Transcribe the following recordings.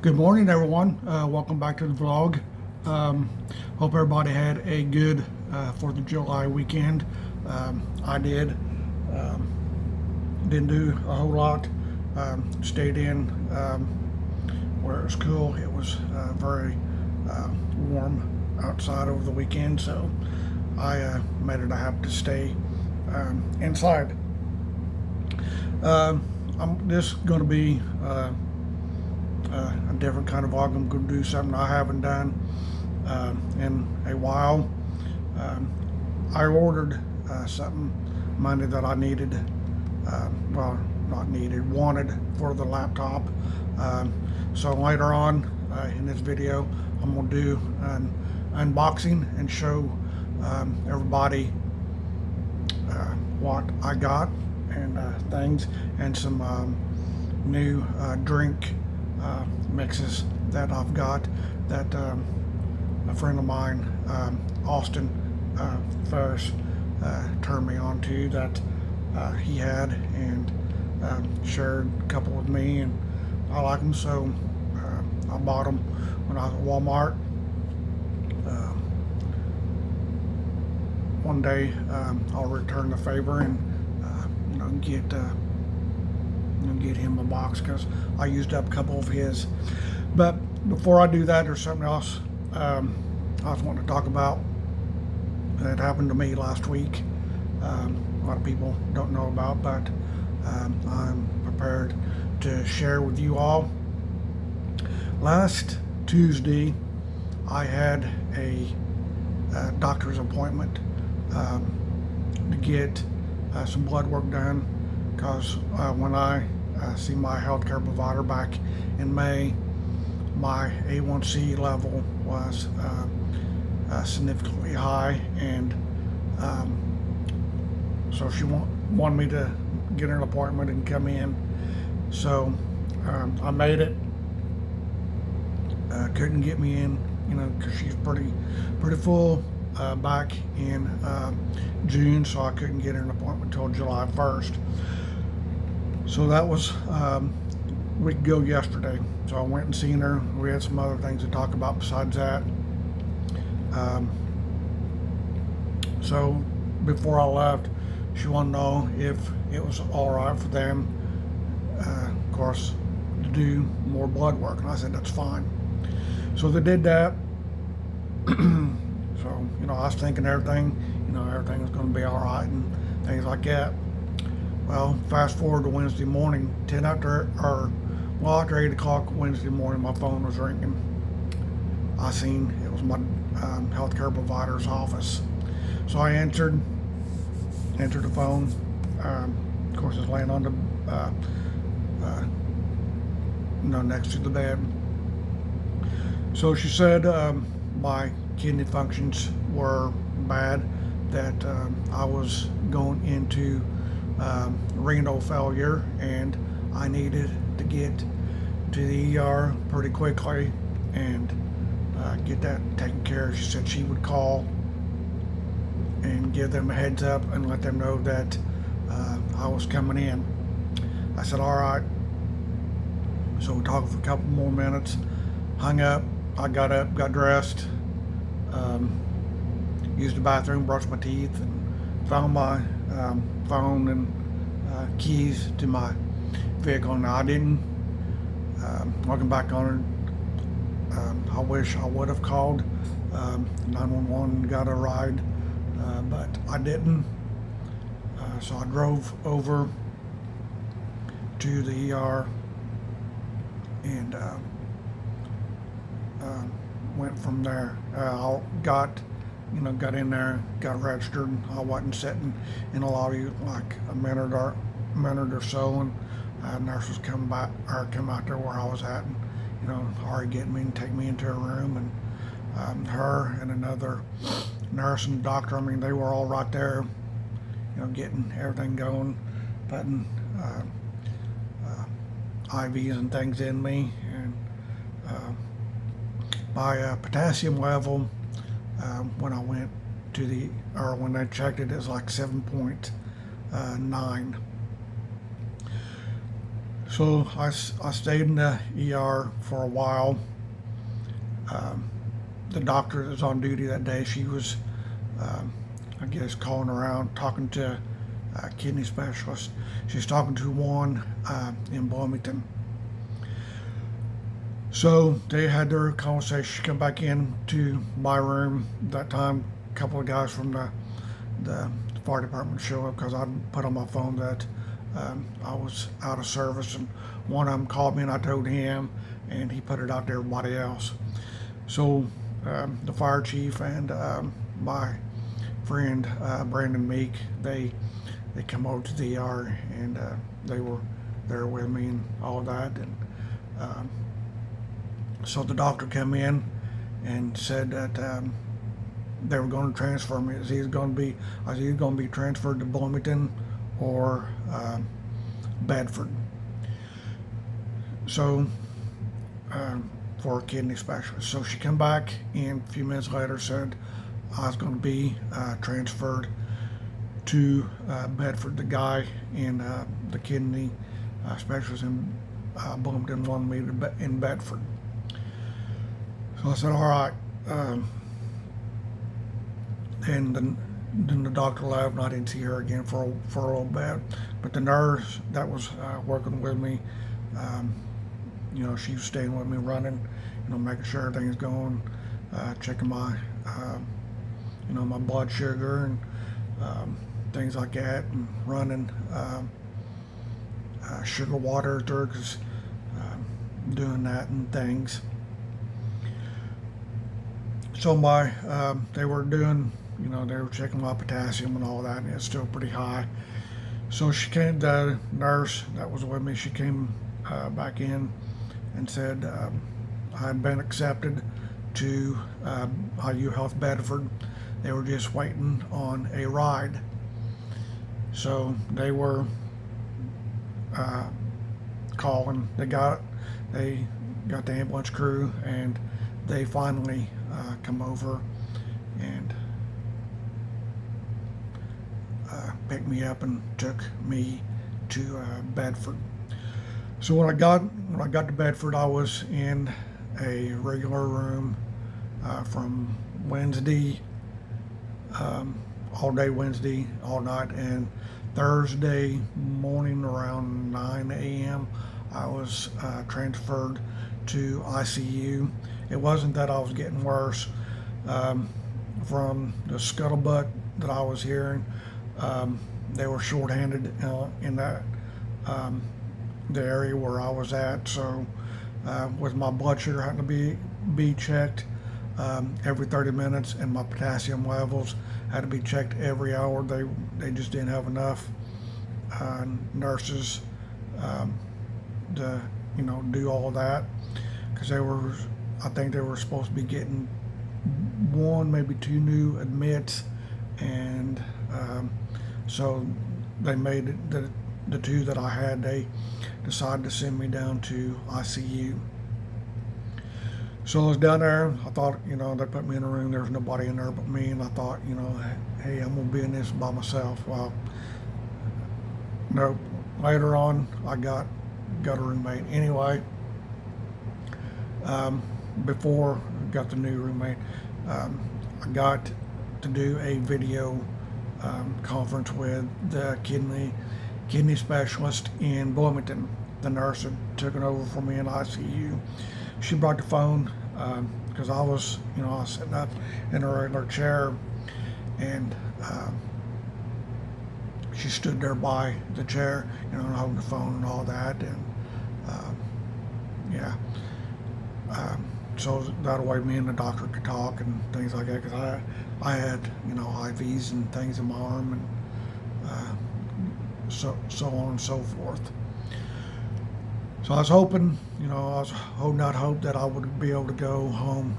Good morning, everyone. Welcome back to the vlog. Hope everybody had a good 4th of July weekend. I did. Didn't do a whole lot. Stayed in where it was cool. It was very warm outside over the weekend, so I made it a habit to stay inside. I'm just going to be a different kind of vlog. I'm going to do something I haven't done in a while. I ordered something Monday that I needed, well, not needed, wanted for the laptop. So later on in this video, I'm going to do an unboxing and show everybody what I got and things, and some new drink mixes that I've got that a friend of mine, Austin Ferris, turned me on to, that he had, and shared a couple with me, and I like them, so I bought them when I was at Walmart. One day I'll return the favor and get him a box, because I used up a couple of his. But before I do that, there's something else I was wanting to talk about that happened to me last week. A lot of people don't know about, but I'm prepared to share with you all. Last Tuesday, I had a doctor's appointment to get some blood work done, because when I see my healthcare provider back in May, my A1C level was significantly high, and so she wanted me to get an appointment and come in. So I made it. Couldn't get me in, because she's pretty full back in June, so I couldn't get an appointment until July 1st. So that was a week ago yesterday. So I went and seen her. We had some other things to talk about besides that. So before I left, she wanted to know if it was all right for them, of course, to do more blood work, and I said that's fine. So they did that. So I was thinking everything was going to be all right and things like that. Well, fast forward to Wednesday morning, after 8 o'clock Wednesday morning, my phone was ringing. I seen it was my healthcare provider's office. So I answered the phone. Of course, it's laying on the next to the bed. So she said my kidney functions were bad, that I was going into renal failure, and I needed to get to the ER pretty quickly and get that taken care of. She said she would call and give them a heads up and let them know that I was coming in. I said all right. So we talked for a couple more minutes, hung up. I got up, got dressed, used the bathroom, brushed my teeth, and found my phone and keys to my vehicle. Now I didn't, looking back on it, I wish I would have called 911 and got a ride, but I didn't. So I drove over to the ER and went from there. I got in there, got registered. I wasn't sitting in a lobby like a minute or so, and nurses come out there where I was at, and already get me and take me into a room, and her and another nurse and doctor, they were all right there, getting everything going, putting IVs and things in me, and my potassium level, when I went to when they checked it, it was like 7.9. So I stayed in the ER for a while. Um, the doctor that was on duty that day, she was, um, I guess, calling around talking to kidney specialists. She's talking to one in Bloomington. So they had their conversation. Come back in to my room. That time, a couple of guys from the fire department showed up because I put on my phone that I was out of service, and one of them called me and I told him, and he put it out to everybody else. So the fire chief and my friend Brandon Meek, they come over to the ER, and they were there with me and all that. And so the doctor came in and said that they were going to transfer me. Is he going to be transferred to Bloomington or Bedford? So for a kidney specialist. So she came back and a few minutes later said I was going to be transferred to Bedford. The guy in the kidney specialist in Bloomington wanted me in Bedford. So I said, all right. And then the doctor left, and I didn't see her again for a little bit. But the nurse that was working with me, she was staying with me, running, making sure everything's going, checking my, my blood sugar and things like that, and running sugar water through, cause doing that and things. So they were doing, they were checking my potassium and all that, and it's still pretty high. So the nurse that was with me, she came back in and said I had been accepted to IU Health Bedford. They were just waiting on a ride. So they were calling. They got the ambulance crew, and they finally come over and picked me up and took me to Bedford. So when I got to Bedford, I was in a regular room from Wednesday, all day Wednesday, all night, and Thursday morning around 9 a.m. I was transferred to ICU. It wasn't that I was getting worse. From the scuttlebutt that I was hearing, they were shorthanded in that the area where I was at. So with my blood sugar having to be checked every 30 minutes, and my potassium levels had to be checked every hour. They just didn't have enough nurses to do all of that, because I think they were supposed to be getting one, maybe two new admits, and so they made it the two that I had, they decided to send me down to ICU. So I was down there. I thought, they put me in a room. There was nobody in there but me, and I thought, hey, I'm gonna be in this by myself. Well, nope. Later on, I got a roommate. Anyway, before I got the new roommate, I got to do a video conference with the kidney specialist in Bloomington. The nurse had taken over for me in ICU. She brought the phone because I was sitting up in a regular chair, and she stood there by the chair, holding the phone and all that, and yeah. So that way me and the doctor could talk and things like that, because I had IVs and things in my arm, and so on and so forth. So I was hoping, I was holding out hope that I would be able to go home,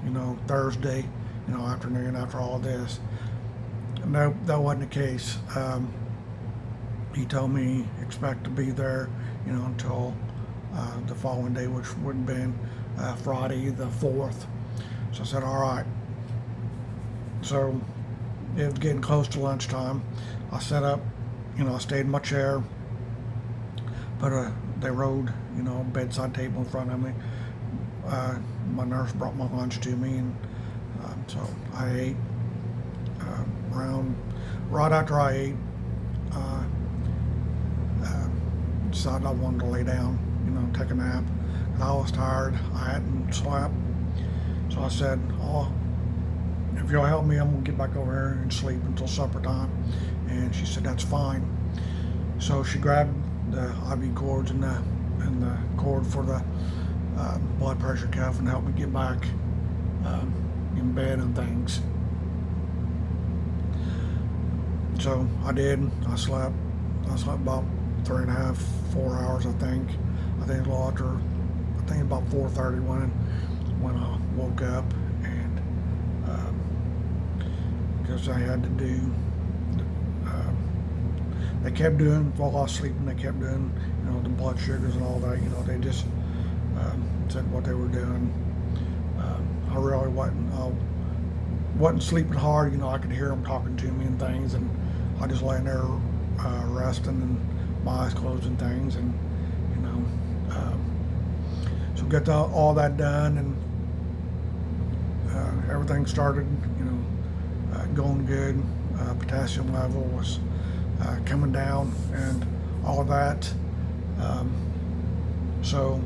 Thursday, afternoon after all this. No, that wasn't the case. He told me expect to be there, until the following day, which would have been Friday the 4th. So I said, all right. So it was getting close to lunchtime. I set up, I stayed in my chair, put a they rode, a bedside table in front of me. My nurse brought my lunch to me, and so I ate. Around right after I ate, uh, uh, decided I wanted to lay down, take a nap. And I was tired. I hadn't slept, so I said, "Oh, if you'll help me, I'm gonna get back over here and sleep until supper time." And she said, "That's fine." So she grabbed the IV cords and the cord for the blood pressure cuff and helped me get back in bed and things. So I did. I slept about 3.5, 4 hours, I think. I think a little after. I think about 4:30 when I woke up, and because I had to do. They kept doing while I was sleeping. They kept doing, the blood sugars and all that. They just said what they were doing. I really wasn't sleeping hard. I could hear them talking to me and things, and I just laying there resting and my eyes closed and things, and so got all that done, and everything started, going good. Potassium level was coming down and all of that. So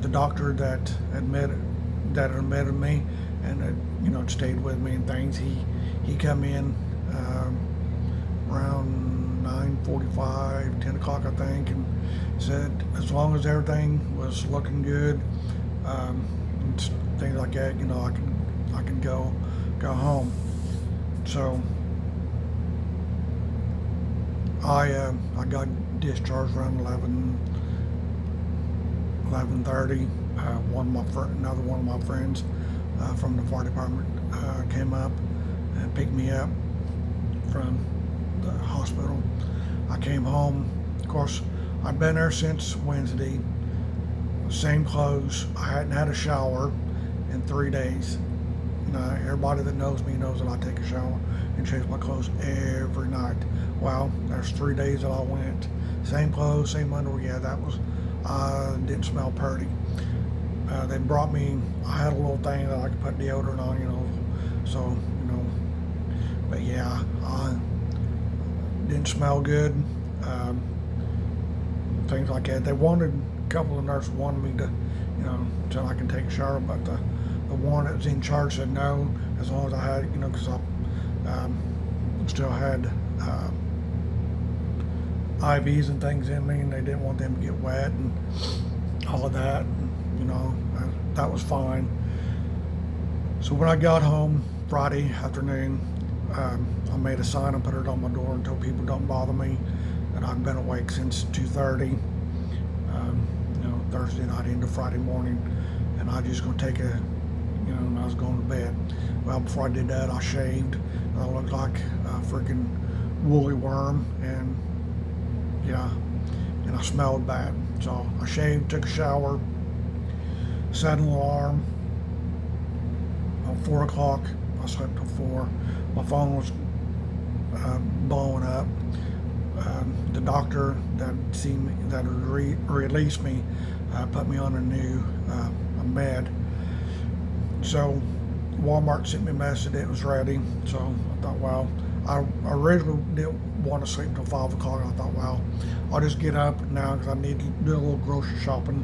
the doctor that admitted me and stayed with me and things, he come in around 9:45, 10 o'clock, I think, and said as long as everything was looking good, and things like that, I can go home. So I got discharged around 11:30. Another one of my friends from the fire department came up and picked me up from the hospital. I came home. Of course, I'd been there since Wednesday. Same clothes. I hadn't had a shower in 3 days. Everybody that knows me knows that I take a shower and change my clothes every night. Well, there's 3 days that I went. Same clothes, same underwear. Yeah, that was, didn't smell pretty. They brought me, I had a little thing that I could put deodorant on, so, but yeah, I didn't smell good. Things like that. They wanted, a couple of nurses wanted me to, so I can take a shower, but the one that was in charge said no, as long as I had, because I still had IVs and things in me, and they didn't want them to get wet and all of that. And, that was fine. So when I got home Friday afternoon, I made a sign and put it on my door and told people don't bother me, that I'd been awake since 2:30, Thursday night into Friday morning, and I just gonna take and I was going to bed. Well, before I did that, I shaved. I looked like a freaking woolly worm, and and I smelled bad. So I shaved, took a shower, set an alarm. At 4 o'clock, I slept till 4. My phone was blowing up. The doctor that released me put me on a new med. So Walmart sent me a message that it was ready. So I thought, well, I originally didn't want to sleep until 5 o'clock. I thought, well, I'll just get up now because I need to do a little grocery shopping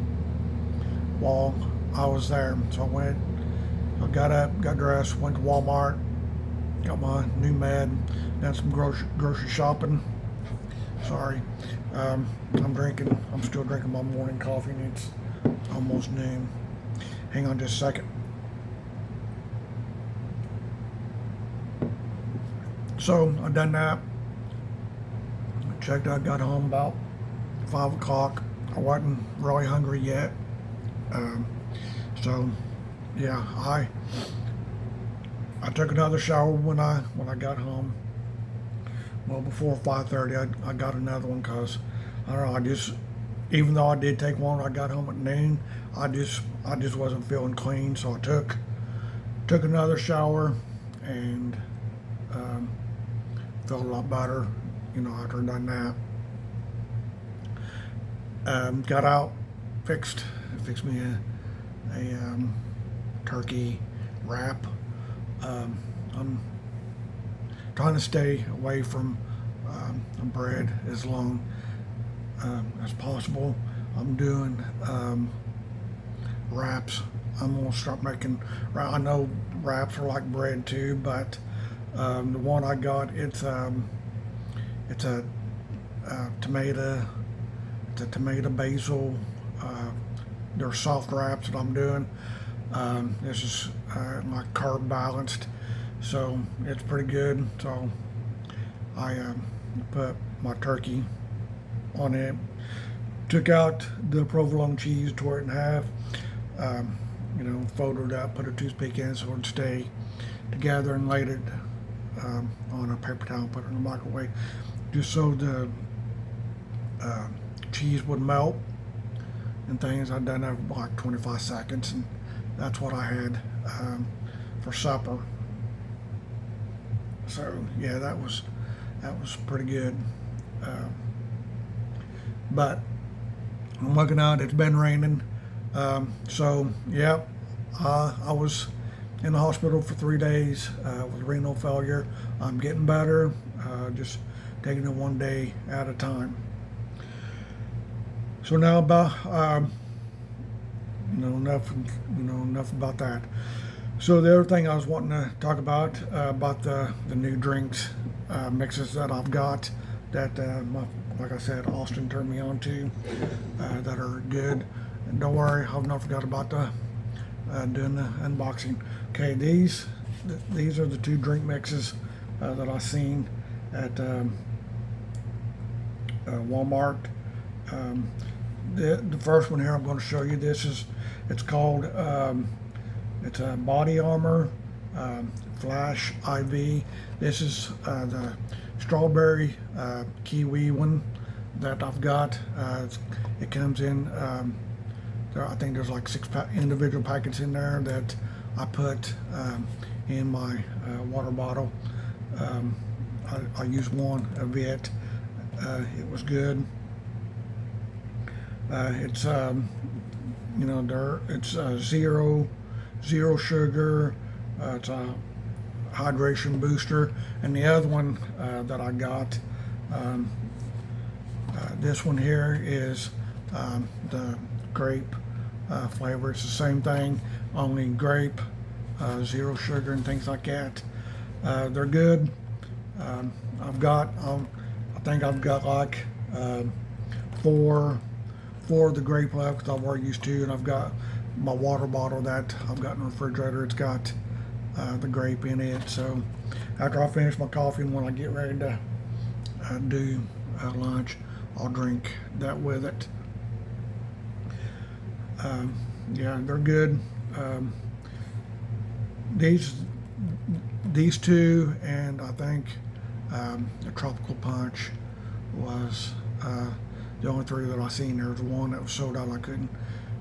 while I was there. So I got up, got dressed, went to Walmart, got my new med, done some grocery shopping. Sorry, I'm still drinking my morning coffee, and it's almost noon. Hang on just a second. So I done that. I checked out, got home about 5 o'clock. I wasn't really hungry yet. So yeah, I took another shower when I got home. Well, before 5:30, I got another one because I don't know. Even though I did take one, I got home at noon. I just wasn't feeling clean, so I took another shower and felt a lot better, after I done that. Got out, fixed me a turkey wrap. I'm trying to stay away from bread as long as possible. I'm doing wraps. I'm gonna start making. I know wraps are like bread too, but the one I got, it's a tomato. It's a tomato basil. They're soft wraps that I'm doing. This is like carb balanced, so it's pretty good. So I put my turkey on it. Took out the provolone cheese, tore it in half. Folded it up, put a toothpick in so it would stay together, and laid it on a paper towel, put it in the microwave, just so the cheese would melt and things. I'd done that for like 25 seconds, and that's what I had for supper. So yeah, that was pretty good. But I'm looking out. It's been raining. So yeah, I was in the hospital for 3 days with renal failure. I'm getting better. Just taking it one day at a time. So now about enough about that. So the other thing I was wanting to talk about the new drinks mixes that I've got that like I said, Austin turned me on to that are good. And don't worry, I've not forgot about doing the unboxing. Okay, these are the two drink mixes that I seen at Walmart. The first one here I'm going to show you. It's called it's a Body Armor Flash IV. This is the strawberry kiwi one that I've got. It comes in. I think there's like 6 individual packets in there that I put in my water bottle. I used one of it. It was good. It's zero sugar. It's a hydration booster. And the other one that I got, this one here is the grape flavor. It's the same thing, only grape, zero sugar and things like that. They're good. I think I've got like 4 of the grape left because I've already used 2, and I've got my water bottle that I've got in the refrigerator. It's got the grape in it. So after I finish my coffee and when I get ready to do lunch, I'll drink that with it. Yeah, they're good. These 2, and I think the tropical punch was the only 3 that I seen. There was one that was sold out. I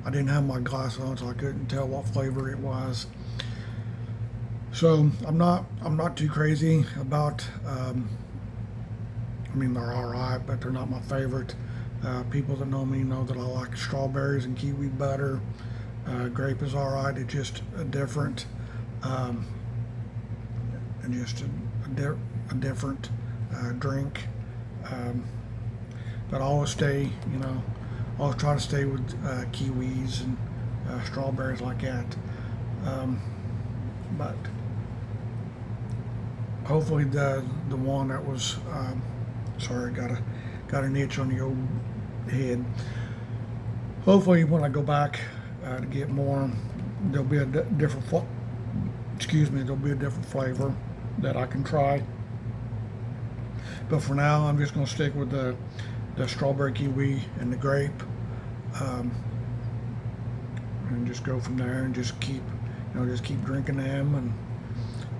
didn't have my glass on, so I couldn't tell what flavor it was. So I'm not too crazy about. They're all right, but they're not my favorite. People that know me know that I like strawberries and kiwi butter. Grape is all right. It's just different, and just a different drink. But I always stay, always try to stay with kiwis and strawberries like that. But hopefully the one that was, sorry, got an itch on the old head. Hopefully when I go back to get more, there'll be a different flavor that I can try. But for now, I'm just going to stick with the strawberry kiwi and the grape, and just go from there, and just keep drinking them and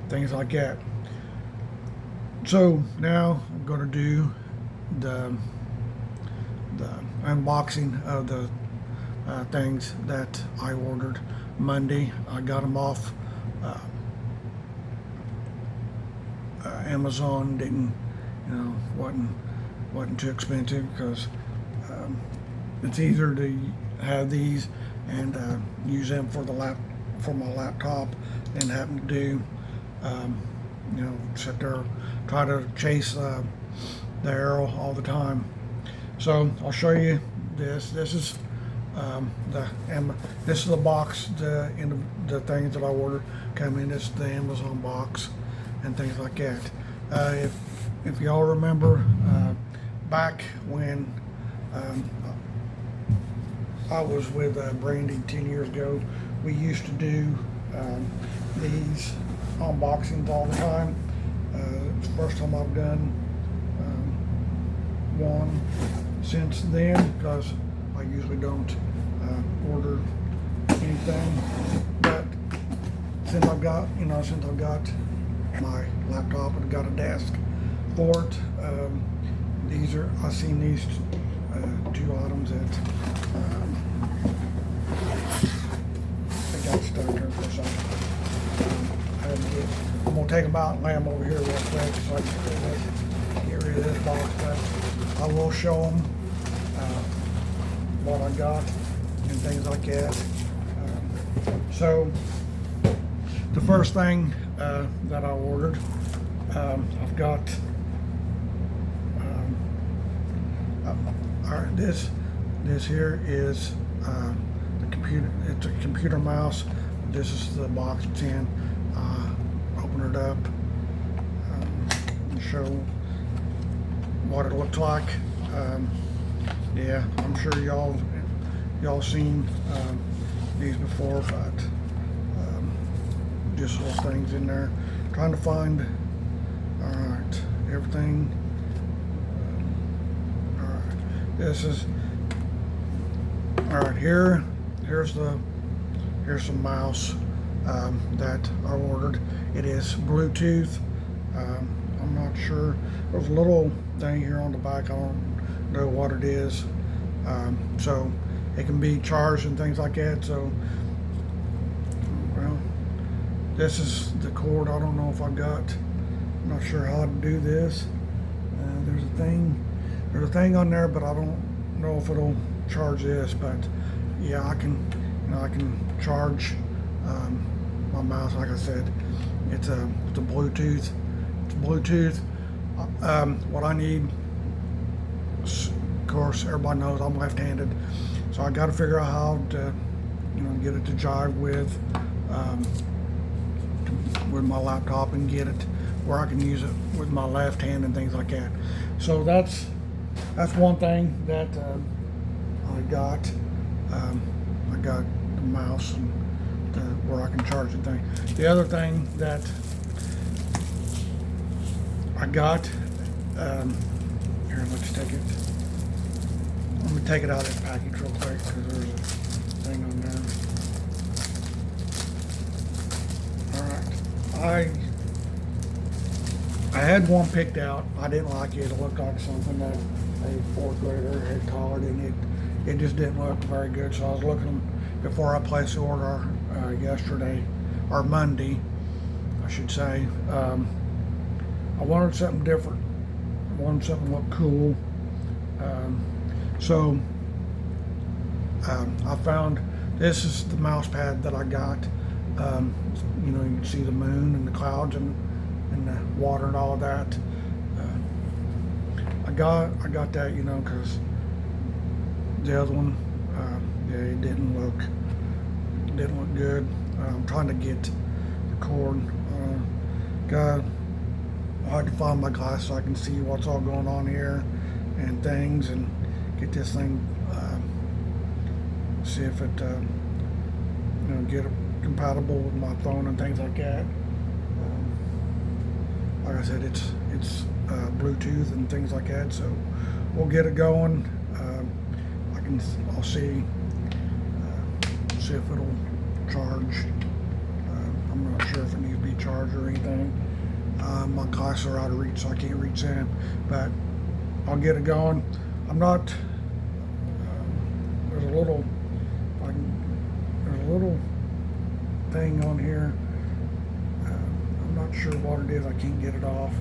things like that. So now I'm going to do the unboxing of the things that I ordered Monday. I got them off Amazon. Didn't, wasn't too expensive because it's easier to have these and use them for for my laptop than having to do sit there try to chase the arrow all the time. So I'll show you this. This is this is the box, the things that I ordered come in. It's the Amazon box and things like that. If y'all remember back when I was with Brandy 10 years ago, we used to do these unboxings all the time. It's the first time I've done one since then, because I usually don't order anything. But since I've got my laptop and got a desk for it, I've seen these two items that I got stuck here for a second. I'm gonna take them out and lay them over here real quick so I can get rid of this box. But I will show them what I got and things like that. So the first thing that I ordered, I've got this here is the computer. It's a computer mouse. This is the box it's in. Open it up and show what it looks like. Yeah, I'm sure y'all seen these before, but just little things in there. Trying to find, all right, everything. All right, this is, all right, here's the mouse that I ordered. It is Bluetooth. I'm not sure. There's a little thing here on the back. I don't know what it is. So it can be charged and things like that. So, well, this is the cord. I don't know if I'm not sure how to do this. There's a thing on there, but I don't know if it'll charge this. But yeah, I can charge my mouse. Like I said, it's a Bluetooth. It's Bluetooth. What I need, of course, everybody knows I'm left-handed, so I got to figure out how to, get it to jive with my laptop and get it where I can use it with my left hand and things like that. So that's one thing that I got. I got the mouse and where I can charge the thing. The other thing that I got, here, let's take it. Let me take it out of this package real quick because there's a thing on there. All right, I had one picked out. I didn't like it. It looked like something that a fourth grader had colored, and it just didn't look very good. So I was looking before I placed the order yesterday, or Monday, I should say. I wanted something different. I wanted something that looked cool. So I found, this is the mouse pad that I got. You can see the moon and the clouds and the water and all of that. I got that, because the other one, yeah, it didn't look good. I'm trying to get the cord. I had to find my glass so I can see what's all going on here and things, and get this thing, see if it, get it compatible with my phone and things like that. Like I said, it's Bluetooth and things like that, so we'll get it going. I'll see if it'll charge. I'm not sure if it needs to be charged or anything. My glasses are out of reach, so I can't reach in, but I'll get it going. I'm not, there's a little thing on here. I'm not sure what it is. I can't get it off.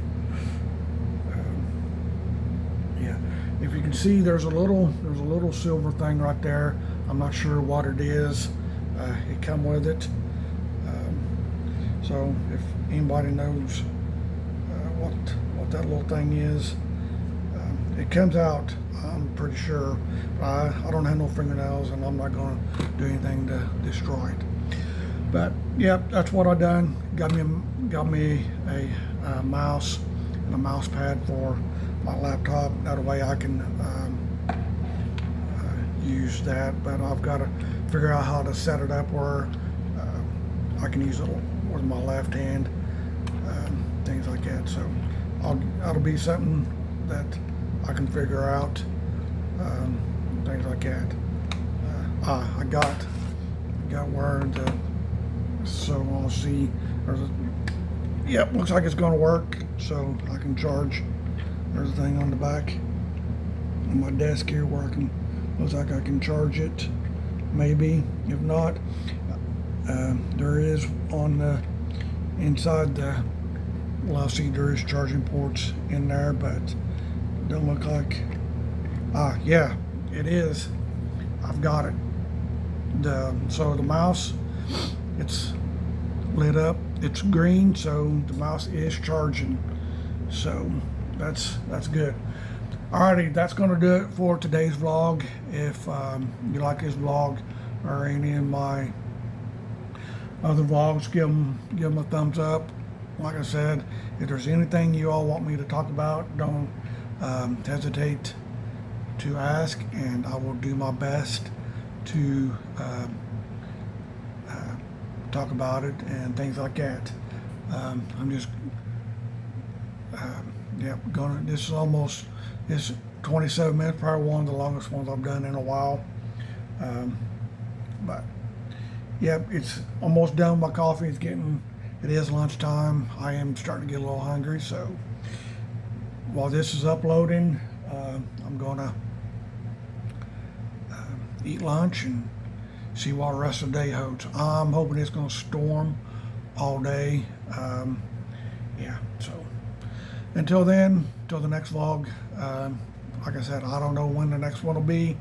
Yeah, if you can see, there's a little silver thing right there. I'm not sure what it is. It come with it. So if anybody knows what that little thing is, it comes out. I'm pretty sure. I don't have no fingernails, and I'm not going to do anything to destroy it. But yeah, that's what I done. Got me a mouse and a mouse pad for my laptop. That way I can use that. But I've got to figure out how to set it up where I can use it with my left hand, things like that. So that'll be something that I can figure out, things like that. I got where the, so I'll see. Yep, looks like it's going to work. So I can charge. There's a thing on the back on my desk here where looks like I can charge it. Maybe. If not, there is on the inside the, well, I see there is charging ports in there, but don't look like. Yeah, it is. I've got it. So the mouse, it's lit up. It's green, so the mouse is charging. So that's good. Alrighty, that's gonna do it for today's vlog. If you like this vlog or any of my other vlogs, give them a thumbs up. Like I said, if there's anything you all want me to talk about, don't hesitate to ask, and I will do my best to talk about it and things like that. I'm just this 27 minutes, probably one of the longest ones I've done in a while. But yep, it's almost done. My coffee is it is lunchtime. I am starting to get a little hungry, so while this is uploading, I'm gonna eat lunch and see what the rest of the day holds. I'm hoping it's gonna storm all day. Yeah, so until then, till the next vlog, like I said, I don't know when the next one will be.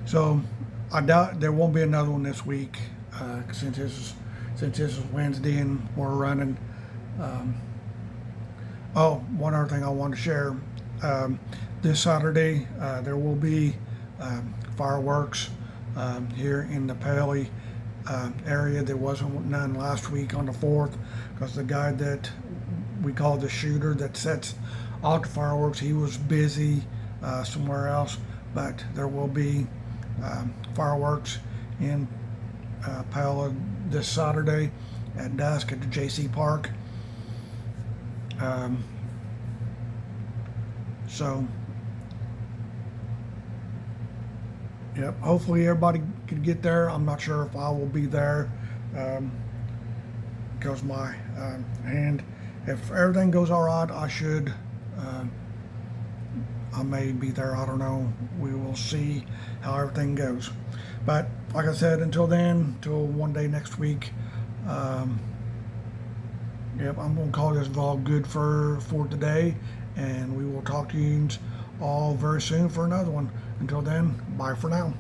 So I doubt there won't be another one this week, since this is Wednesday and we're running. Oh, one other thing I want to share. This Saturday, there will be fireworks here in the Paley area. There wasn't none last week on the 4th because the guy that we call the shooter that sets off the fireworks, he was busy somewhere else. But there will be fireworks in Paley this Saturday at dusk at the JC Park. So yep, hopefully everybody can get there. I'm not sure if I will be there, because my hand, if everything goes all right, I may be there. I don't know. We will see how everything goes. But like I said, until then, till one day next week, yep, I'm going to call this vlog good for today, and we will talk to you all very soon for another one. Until then, bye for now.